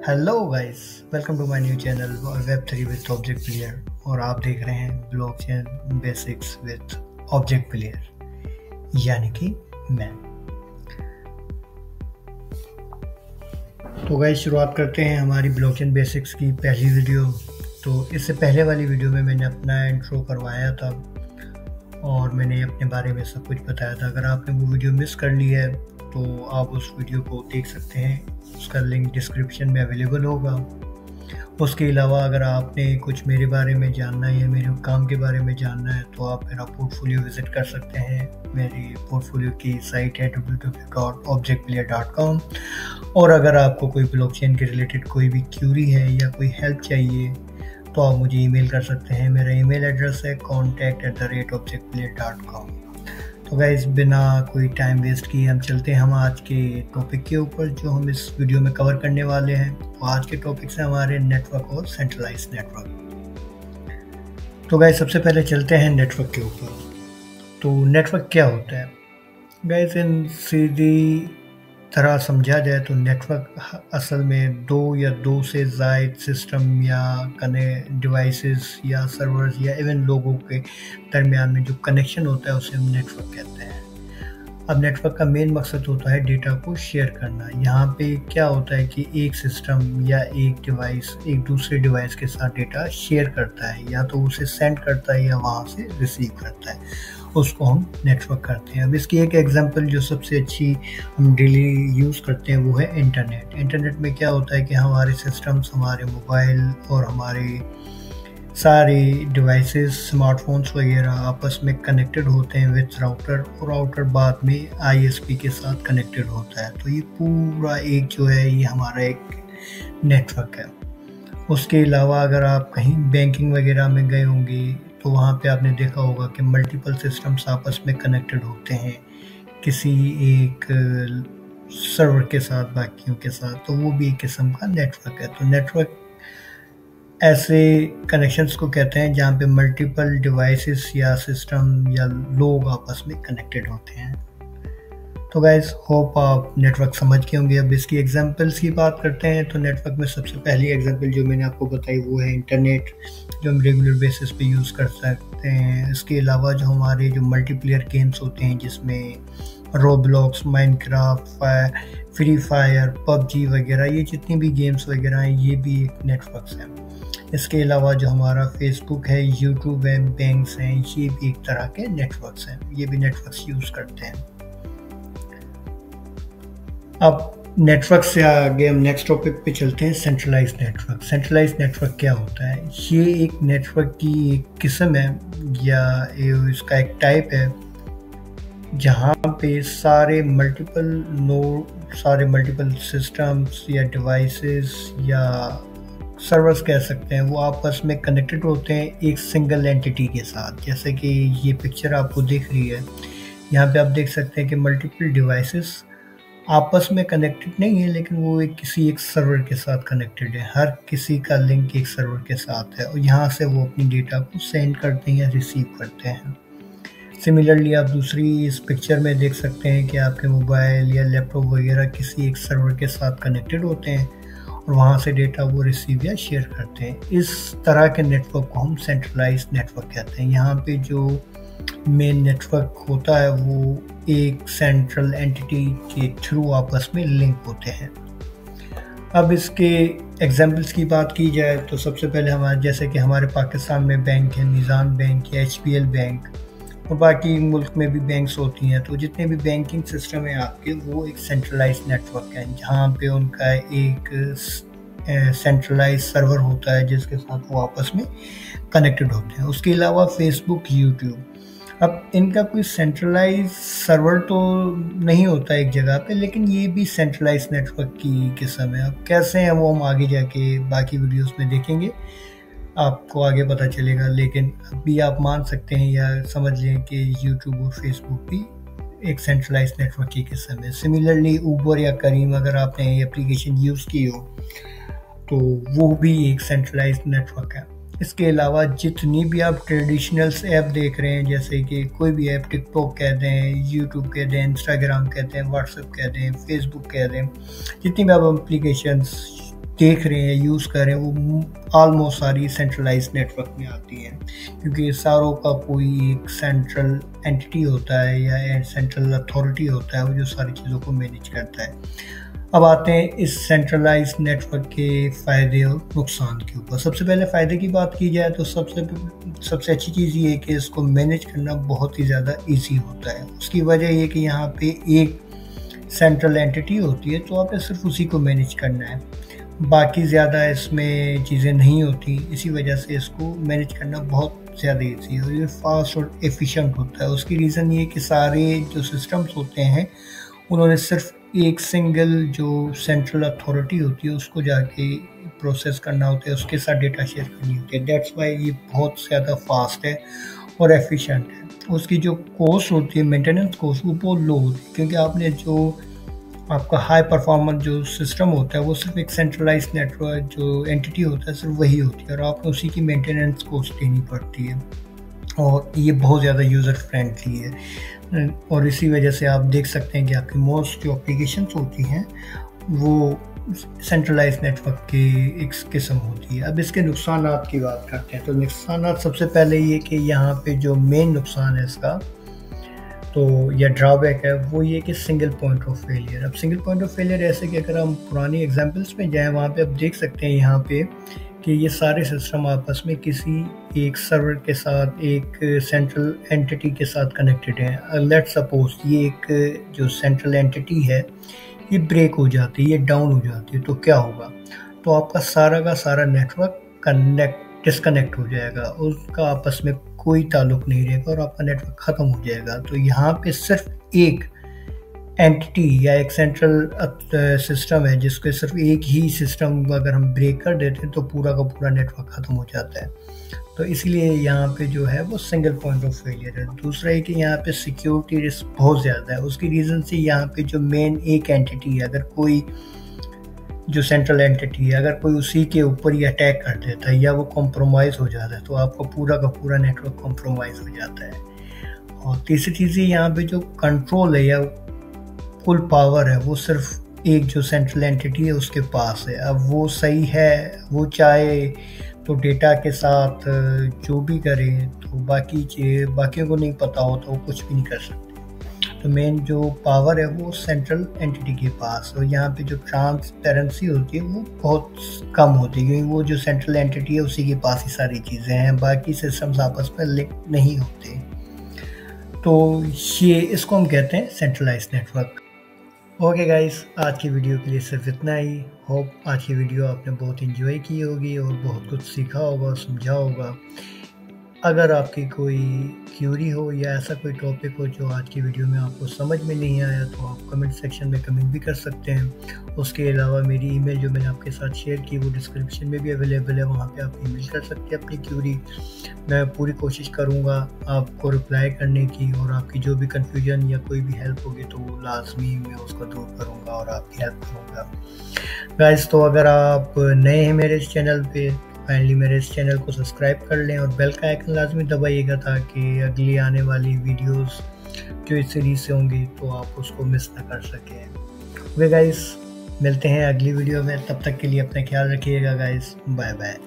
Hello guys, welcome to my new channel वेब3 with object player. और आप देख रहे हैं blockchain basics with object player, यानी कि मैं। तो गाइस, शुरुआत करते हैं हमारी ब्लॉकचेन बेसिक्स की पहली वीडियो। तो इससे पहले वाली वीडियो में मैंने अपना इंट्रो करवाया था और मैंने अपने बारे में सब कुछ बताया था। अगर आपने वो वीडियो मिस कर ली है तो आप उस वीडियो को देख सकते हैं, उसका लिंक डिस्क्रिप्शन में अवेलेबल होगा। उसके अलावा अगर आपने कुछ मेरे बारे में जानना है या मेरे काम के बारे में जानना है तो आप मेरा पोर्टफोलियो विज़िट कर सकते हैं। मेरी पोर्टफोलियो की साइट है www.objectplayer.com। और अगर आपको कोई ब्लॉकचेन के रिलेटेड कोई भी क्यूरी है या कोई हेल्प चाहिए तो आप मुझे ईमेल कर सकते हैं। मेरा ईमेल एड्रेस है contact@objectplayer.com। तो गाइस, बिना कोई टाइम वेस्ट किए हम चलते हैं आज के टॉपिक के ऊपर जो हम इस वीडियो में कवर करने वाले हैं। तो आज के टॉपिक से हमारे नेटवर्क और सेंट्रलाइज्ड नेटवर्क। तो गाइस, सबसे पहले चलते हैं नेटवर्क के ऊपर। तो नेटवर्क क्या होता है गाइस? इन सीधी तरह समझा जाए तो नेटवर्क असल में दो या दो से ज़ायद सिस्टम या डिवाइसेस या सर्वर्स या इवन लोगों के दरमियान में जो कनेक्शन होता है उसे हम नेटवर्क कहते हैं। अब नेटवर्क का मेन मकसद होता है डेटा को शेयर करना। यहाँ पे क्या होता है कि एक सिस्टम या एक डिवाइस एक दूसरे डिवाइस के साथ डेटा शेयर करता है, या तो उसे सेंड करता है या वहाँ से रिसीव करता है, उसको हम नेटवर्क करते हैं। अब इसकी एक एग्जांपल जो सबसे अच्छी हम डेली यूज़ करते हैं वो है इंटरनेट। इंटरनेट में क्या होता है कि हमारे सिस्टम्स, हमारे मोबाइल और हमारे सारे डिवाइसेस, स्मार्टफोन्स वगैरह आपस में कनेक्टेड होते हैं विद राउटर, और राउटर बाद में आईएसपी के साथ कनेक्टेड होता है। तो ये पूरा एक जो है ये हमारा एक नेटवर्क है। उसके अलावा अगर आप कहीं बैंकिंग वगैरह में गए होंगे तो वहाँ पे आपने देखा होगा कि मल्टीपल सिस्टम्स आपस में कनेक्टेड होते हैं किसी एक सर्वर के साथ, बाकियों के साथ। तो वो भी एक किस्म का नेटवर्क है। तो नेटवर्क ऐसे कनेक्शंस को कहते हैं जहाँ पे मल्टीपल डिवाइसेस या सिस्टम या लोग आपस में कनेक्टेड होते हैं। तो गाइस, होप आप नेटवर्क समझ गए होंगे। अब इसकी एग्जांपल्स की बात करते हैं। तो नेटवर्क में सबसे पहली एग्जांपल जो मैंने आपको बताई वो है इंटरनेट, जो हम रेगुलर बेसिस पे यूज़ कर सकते हैं। इसके अलावा जो हमारे जो मल्टीप्लेयर गेम्स होते हैं जिसमें Roblox, Minecraft, free fire, PUBG वगैरह, ये जितनी भी गेम्स वगैरह हैं ये भी एक नेटवर्क्स हैं। इसके अलावा जो हमारा फेसबुक है, यूट्यूब है, बैंक्स हैं, ये भी एक तरह के नेटवर्क्स हैं। ये भी नेटवर्क्स यूज़ करते हैं। अब नेटवर्क से आगे हम नेक्स्ट टॉपिक पे चलते हैं, सेंट्रलाइज्ड नेटवर्क। सेंट्रलाइज्ड नेटवर्क क्या होता है? ये एक नेटवर्क की एक किस्म है या इसका एक टाइप है जहाँ पे सारे मल्टीपल सिस्टम्स या डिवाइसेस या सर्वर्स कह सकते हैं, वो आपस में कनेक्टेड होते हैं एक सिंगल एंटिटी के साथ। जैसे कि ये पिक्चर आपको दिख रही है, यहाँ पे आप देख सकते हैं कि मल्टीपल डिवाइसेस आपस में कनेक्टेड नहीं है, लेकिन वो किसी एक सर्वर के साथ कनेक्टेड है। हर किसी का लिंक एक सर्वर के साथ है और यहाँ से वो अपनी डेटा को सेंड करते हैं या रिसीव करते हैं। सिमिलरली आप दूसरी इस पिक्चर में देख सकते हैं कि आपके मोबाइल या लैपटॉप वगैरह किसी एक सर्वर के साथ कनेक्टेड होते हैं और वहाँ से डेटा वो रिसीव या शेयर करते हैं। इस तरह के नेटवर्क को हम सेंट्रलाइज्ड नेटवर्क कहते हैं। यहाँ पे जो मेन नेटवर्क होता है वो एक सेंट्रल एंटिटी के थ्रू आपस में लिंक होते हैं। अब इसके एग्जांपल्स की बात की जाए तो सबसे पहले हमारे जैसे कि हमारे पाकिस्तान में बैंक है, निज़ाम बैंक या HPL बैंक, और बाकी मुल्क में भी बैंक्स होती हैं। तो जितने भी बैंकिंग सिस्टम है आपके, वो एक सेंट्रलाइज्ड नेटवर्क है जहाँ पे उनका एक सेंट्रलाइज सर्वर होता है जिसके साथ वो आपस में कनेक्टेड होते हैं। उसके अलावा फेसबुक, यूट्यूब, अब इनका कोई सेंट्रलाइज सर्वर तो नहीं होता एक जगह पे, लेकिन ये भी सेंट्रलाइज नेटवर्क की किस्म है। अब कैसे हैं वो हम आगे जाके बाकी वीडियोस में देखेंगे, आपको आगे पता चलेगा। लेकिन अभी आप मान सकते हैं या समझ लें कि यूट्यूब और फेसबुक भी एक सेंट्रलाइज नेटवर्क की किस्म है। सिमिलरली ऊबर या करीम, अगर आपने एप्लीकेशन यूज़ की हो तो वो भी एक सेंट्रलाइज नेटवर्क है। इसके अलावा जितनी भी आप ट्रेडिशनल ऐप देख रहे हैं, जैसे कि कोई भी ऐप, टिकटॉक कह दें, यूट्यूब कह दें, इंस्टाग्राम कहते हैं, व्हाट्सएप कह दें, फेसबुक कह दें, जितनी भी आप एप्लीकेशंस देख रहे हैं, यूज़ कर रहे हैं, वो ऑलमोस्ट सारी सेंट्रलाइज्ड नेटवर्क में आती हैं, क्योंकि सारों का कोई एक सेंट्रल एंटिटी होता है या सेंट्रल अथॉरिटी होता है वो जो सारी चीज़ों को मैनेज करता है। अब आते हैं इस सेंट्रलाइज्ड नेटवर्क के फ़ायदे और नुकसान के ऊपर। सबसे पहले फ़ायदे की बात की जाए तो सबसे अच्छी चीज़ ये है कि इसको मैनेज करना बहुत ही ज़्यादा ईजी होता है। उसकी वजह ये कि यहाँ पे एक सेंट्रल एंटिटी होती है, तो आपने सिर्फ उसी को मैनेज करना है, बाकी ज़्यादा इसमें चीज़ें नहीं होती। इसी वजह से इसको मैनेज करना बहुत ज़्यादा ईजी है और ये फास्ट और एफिशिएंट होता है। उसकी रीज़न ये कि सारे जो सिस्टम्स होते हैं उन्होंने सिर्फ एक सिंगल जो सेंट्रल अथॉरिटी होती है उसको जाके प्रोसेस करना होता है, उसके साथ डेटा शेयर करनी होती है। दैट्स वाई ये बहुत ज़्यादा फास्ट है और एफिशिएंट है। उसकी जो कॉस्ट होती है, मेंटेनेंस कॉस्ट, वो बहुत लो होती है, क्योंकि आपने जो आपका हाई परफॉर्मेंस जो सिस्टम होता है वो सिर्फ एक सेंट्रलाइज्ड नेटवर्क जो एंटिटी होता है सिर्फ वही होती है और आपको उसी की मेंटेनेंस कॉस्ट देनी पड़ती है और ये बहुत ज़्यादा यूज़र फ्रेंडली है। और इसी वजह से आप देख सकते हैं कि आपकी मोस्ट जो एप्लीकेशंस होती हैं वो सेंट्रलाइज्ड नेटवर्क की एक किस्म होती है। अब इसके नुकसानात की बात करते हैं तो नुकसानात सबसे पहले ये कि यहाँ पे जो मेन नुकसान है इसका तो या ड्रॉबैक है वो ये कि सिंगल पॉइंट ऑफ फेलियर। अब सिंगल पॉइंट ऑफ फेलियर ऐसे कि अगर हम पुरानी एग्जांपल्स में जाएं वहाँ पे आप देख सकते हैं यहाँ पे कि ये सारे सिस्टम आपस में किसी एक सर्वर के साथ एक सेंट्रल एंटिटी के साथ कनेक्टेड हैं। लेट्स सपोज ये एक जो सेंट्रल एंटिटी है ये ब्रेक हो जाती है, ये डाउन हो जाती है, तो क्या होगा, तो आपका सारा का सारा नेटवर्क डिस्कनेक्ट हो जाएगा, उसका आपस में कोई ताल्लुक नहीं रहेगा और आपका नेटवर्क ख़त्म हो जाएगा। तो यहाँ पे सिर्फ एक एंटिटी या एक सेंट्रल सिस्टम है जिसके सिर्फ एक ही सिस्टम अगर हम ब्रेक कर देते हैं तो पूरा का पूरा नेटवर्क ख़त्म हो जाता है। तो इसलिए यहाँ पे जो है वो सिंगल पॉइंट ऑफ फेलियर है। दूसरा है कि यहाँ पे सिक्योरिटी रिस्क बहुत ज़्यादा है। उसकी रीज़न से यहाँ पे जो मेन एक एंटिटी है, अगर कोई जो सेंट्रल एंटिटी है अगर कोई उसी के ऊपर ही अटैक कर देता है या वो कॉम्प्रोमाइज़ हो जाता है तो आपका पूरा का पूरा नेटवर्क कॉम्प्रोमाइज़ हो जाता है। और तीसरी चीज़ यहाँ पे जो कंट्रोल है या फुल पावर है वो सिर्फ एक जो सेंट्रल एंटिटी है उसके पास है। अब वो सही है, वो चाहे तो डेटा के साथ जो भी करे तो बाकियों को नहीं पता हो तो वो कुछ भी नहीं कर सकते। तो मेन जो पावर है वो सेंट्रल एंटिटी के पास, और यहाँ पे जो ट्रांसपेरेंसी होती है वो बहुत कम होती है, क्योंकि वो जो सेंट्रल एंटिटी है उसी के पास ही सारी चीज़ें हैं, बाकी सिस्टम्स आपस में लिंक नहीं होते। तो ये इसको हम कहते हैं सेंट्रलाइज्ड नेटवर्क। ओके गाइस, आज की वीडियो के लिए सिर्फ इतना ही। होप आज की वीडियो आपने बहुत एंजॉय की होगी और बहुत कुछ सीखा होगा, समझा होगा। अगर आपकी कोई क्यूरी हो या ऐसा कोई टॉपिक हो जो आज की वीडियो में आपको समझ में नहीं आया तो आप कमेंट सेक्शन में कमेंट भी कर सकते हैं। उसके अलावा मेरी ईमेल जो मैंने आपके साथ शेयर की वो डिस्क्रिप्शन में भी अवेलेबल है, वहाँ पे आप ईमेल कर सकते हैं अपनी क्यूरी। मैं पूरी कोशिश करूँगा आपको रिप्लाई करने की, और आपकी जो भी कन्फ्यूजन या कोई भी हेल्प होगी तो वो लाजमी मैं उसको दूर करूँगा और आपकी हेल्प करूँगा। गाइस, तो अगर आप नए हैं मेरे इस चैनल पे काइंडली मेरे इस चैनल को सब्सक्राइब कर लें और बेल का आइकन लाजमी दबाइएगा ताकि अगली आने वाली वीडियोस जो इस सीरीज से होंगी तो आप उसको मिस ना कर सकें। वे गाइस, मिलते हैं अगली वीडियो में, तब तक के लिए अपना ख्याल रखिएगा गाइस, बाय बाय।